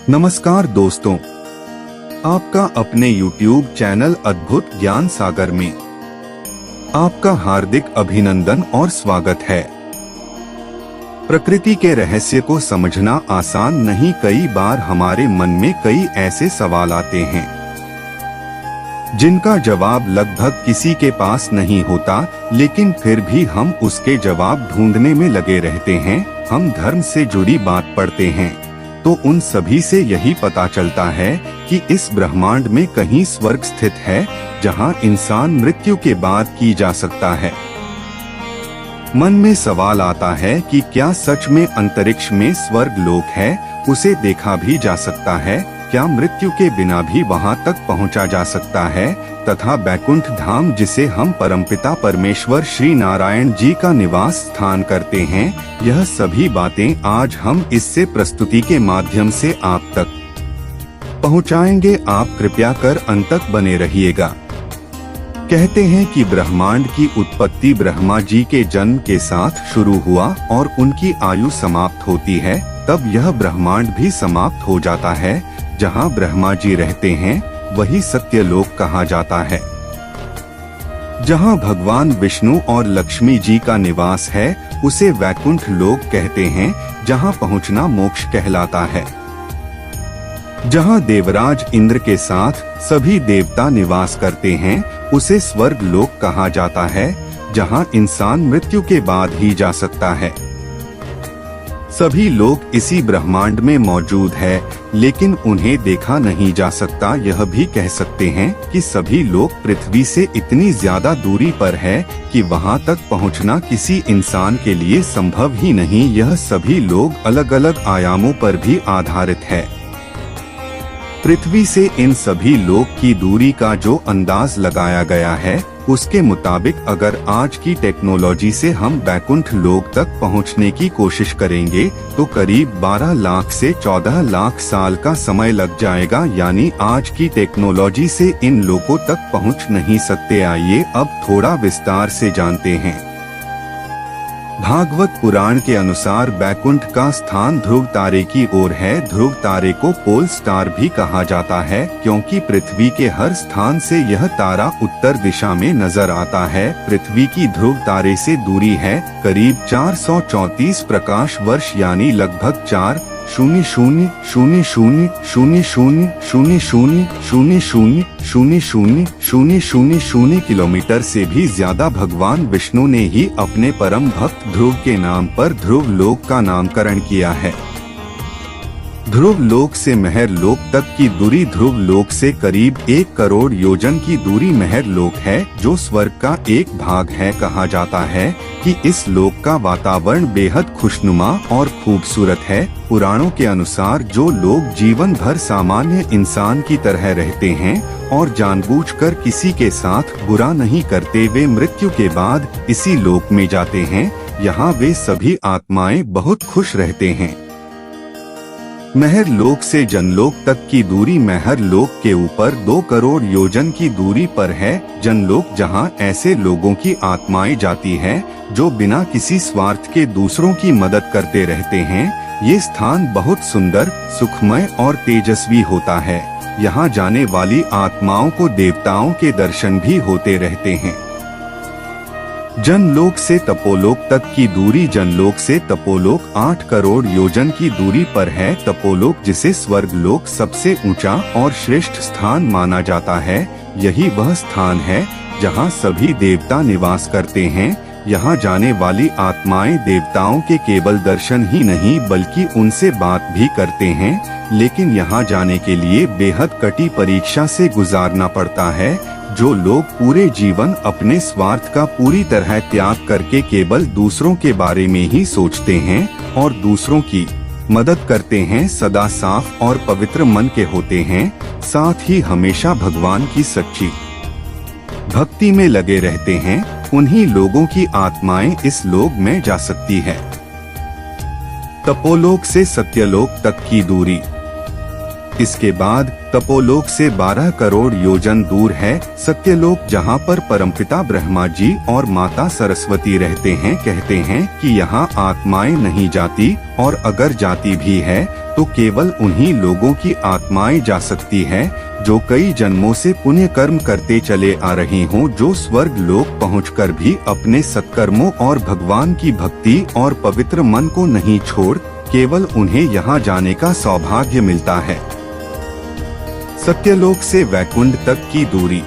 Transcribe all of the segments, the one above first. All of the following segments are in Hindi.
नमस्कार दोस्तों, आपका अपने YouTube चैनल अद्भुत ज्ञान सागर में आपका हार्दिक अभिनंदन और स्वागत है। प्रकृति के रहस्य को समझना आसान नहीं। कई बार हमारे मन में कई ऐसे सवाल आते हैं जिनका जवाब लगभग किसी के पास नहीं होता, लेकिन फिर भी हम उसके जवाब ढूंढने में लगे रहते हैं। हम धर्म से जुड़ी बात पढ़ते हैं तो उन सभी से यही पता चलता है कि इस ब्रह्मांड में कहीं स्वर्ग स्थित है जहां इंसान मृत्यु के बाद की जा सकता है। मन में सवाल आता है कि क्या सच में अंतरिक्ष में स्वर्ग लोक है, उसे देखा भी जा सकता है? क्या मृत्यु के बिना भी वहां तक पहुंचा जा सकता है? तथा बैकुंठ धाम, जिसे हम परमपिता परमेश्वर श्री नारायण जी का निवास स्थान करते हैं, यह सभी बातें आज हम इससे प्रस्तुति के माध्यम से आप तक पहुंचाएंगे। आप कृपया कर अंत तक बने रहिएगा। कहते हैं कि ब्रह्मांड की उत्पत्ति ब्रह्मा जी के जन्म के साथ शुरू हुआ और उनकी आयु समाप्त होती है, तब यह ब्रह्मांड भी समाप्त हो जाता है। जहां ब्रह्मा जी रहते हैं वही सत्यलोक कहा जाता है। जहां भगवान विष्णु और लक्ष्मी जी का निवास है उसे वैकुंठ लोक कहते हैं, जहां पहुंचना मोक्ष कहलाता है। जहां देवराज इंद्र के साथ सभी देवता निवास करते हैं उसे स्वर्ग लोक कहा जाता है, जहां इंसान मृत्यु के बाद ही जा सकता है। सभी लोग इसी ब्रह्मांड में मौजूद है, लेकिन उन्हें देखा नहीं जा सकता। यह भी कह सकते हैं कि सभी लोग पृथ्वी से इतनी ज्यादा दूरी पर है कि वहां तक पहुंचना किसी इंसान के लिए संभव ही नहीं। यह सभी लोग अलग अलग आयामों पर भी आधारित है। पृथ्वी से इन सभी लोग की दूरी का जो अंदाज लगाया गया है, उसके मुताबिक अगर आज की टेक्नोलॉजी से हम बैकुंठ लोक तक पहुंचने की कोशिश करेंगे तो करीब 12 लाख से 14 लाख साल का समय लग जाएगा। यानी आज की टेक्नोलॉजी से इन लोगों तक पहुंच नहीं सकते। आइए अब थोड़ा विस्तार से जानते हैं। भागवत पुराण के अनुसार बैकुंठ का स्थान ध्रुव तारे की ओर है। ध्रुव तारे को पोल स्टार भी कहा जाता है, क्योंकि पृथ्वी के हर स्थान से यह तारा उत्तर दिशा में नजर आता है। पृथ्वी की ध्रुव तारे से दूरी है करीब 434 प्रकाश वर्ष, यानी लगभग 4,00,00,00,00,00,00,00,00,00,00,00 किलोमीटर से भी ज्यादा। भगवान विष्णु ने ही अपने परम भक्त ध्रुव के नाम पर ध्रुव लोक का नामकरण किया है। ध्रुव लोक से महर लोक तक की दूरी ध्रुव लोक से करीब 1 करोड़ योजन की दूरी महर लोक है, जो स्वर्ग का एक भाग है। कहा जाता है कि इस लोक का वातावरण बेहद खुशनुमा और खूबसूरत है। पुराणों के अनुसार जो लोग जीवन भर सामान्य इंसान की तरह रहते हैं और जानबूझकर किसी के साथ बुरा नहीं करते, वे मृत्यु के बाद इसी लोक में जाते हैं। यहाँ वे सभी आत्माएं बहुत खुश रहते हैं। महर लोक से जनलोक तक की दूरी महर लोक के ऊपर 2 करोड़ योजन की दूरी पर है। जनलोक जहां ऐसे लोगों की आत्माएं जाती है जो बिना किसी स्वार्थ के दूसरों की मदद करते रहते हैं। ये स्थान बहुत सुंदर, सुखमय और तेजस्वी होता है। यहाँ जाने वाली आत्माओं को देवताओं के दर्शन भी होते रहते हैं। जनलोक से तपोलोक तक की दूरी जनलोक से तपोलोक 8 करोड़ योजन की दूरी पर है। तपोलोक, जिसे स्वर्ग लोक सबसे ऊंचा और श्रेष्ठ स्थान माना जाता है, यही वह स्थान है जहां सभी देवता निवास करते हैं। यहाँ जाने वाली आत्माएं देवताओं के केवल दर्शन ही नहीं बल्कि उनसे बात भी करते हैं, लेकिन यहाँ जाने के लिए बेहद कड़ी परीक्षा से गुजारना पड़ता है। जो लोग पूरे जीवन अपने स्वार्थ का पूरी तरह त्याग करके केवल दूसरों के बारे में ही सोचते हैं और दूसरों की मदद करते हैं, सदा साफ और पवित्र मन के होते हैं, साथ ही हमेशा भगवान की सच्ची भक्ति में लगे रहते हैं, उन्हीं लोगों की आत्माएं इस लोक में जा सकती है। तपोलोक से सत्यलोक तक की दूरी इसके बाद तपोलोक से 12 करोड़ योजन दूर है सत्यलोक, जहाँ पर परमपिता ब्रह्मा जी और माता सरस्वती रहते हैं। कहते हैं कि यहाँ आत्माएं नहीं जाती, और अगर जाती भी है तो केवल उन्हीं लोगों की आत्माएं जा सकती है जो कई जन्मों से पुण्य कर्म करते चले आ रही हों, जो स्वर्ग लोक पहुंचकर भी अपने सत्कर्मों और भगवान की भक्ति और पवित्र मन को नहीं छोड़, केवल उन्हें यहाँ जाने का सौभाग्य मिलता है। सत्यलोक से वैकुंठ तक की दूरी।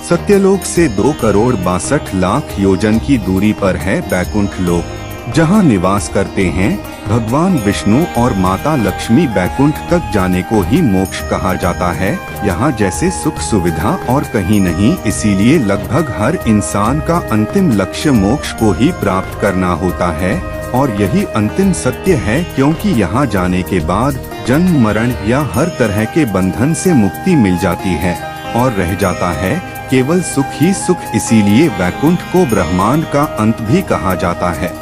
सत्यलोक से 2 करोड़ 62 लाख योजन की दूरी पर है वैकुंठ लोक, जहाँ निवास करते हैं भगवान विष्णु और माता लक्ष्मी। वैकुंठ तक जाने को ही मोक्ष कहा जाता है। यहाँ जैसे सुख सुविधा और कहीं नहीं, इसीलिए लगभग हर इंसान का अंतिम लक्ष्य मोक्ष को ही प्राप्त करना होता है, और यही अंतिम सत्य है, क्योंकि यहाँ जाने के बाद जन्म मरण या हर तरह के बंधन से मुक्ति मिल जाती है और रह जाता है केवल सुख ही सुख। इसीलिए वैकुंठ को ब्रह्मांड का अंत भी कहा जाता है।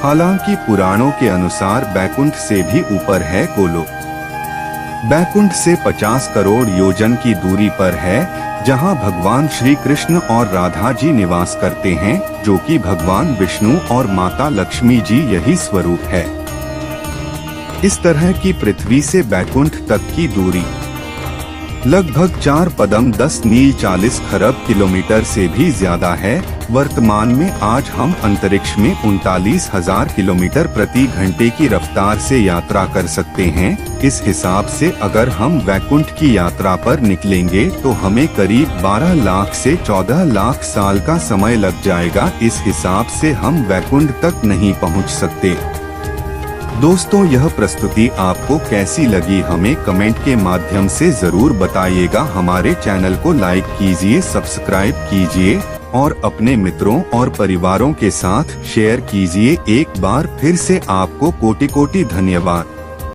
हालांकि पुराणों के अनुसार वैकुंठ से भी ऊपर है गोलोक। वैकुंठ से 50 करोड़ योजन की दूरी पर है, जहां भगवान श्री कृष्ण और राधा जी निवास करते हैं, जो कि भगवान विष्णु और माता लक्ष्मी जी यही स्वरूप है। इस तरह की पृथ्वी से वैकुंठ तक की दूरी लगभग 4 पदम 10 मील 40 खरब किलोमीटर से भी ज्यादा है। वर्तमान में आज हम अंतरिक्ष में 39,000 किलोमीटर प्रति घंटे की रफ्तार से यात्रा कर सकते हैं। इस हिसाब से अगर हम वैकुंठ की यात्रा पर निकलेंगे तो हमें करीब 12 लाख से 14 लाख साल का समय लग जाएगा। इस हिसाब से हम वैकुंठ तक नहीं पहुंच सकते। दोस्तों, यह प्रस्तुति आपको कैसी लगी हमें कमेंट के माध्यम से जरूर बताइएगा। हमारे चैनल को लाइक कीजिए, सब्सक्राइब कीजिए और अपने मित्रों और परिवारों के साथ शेयर कीजिए। एक बार फिर से आपको कोटि कोटि धन्यवाद।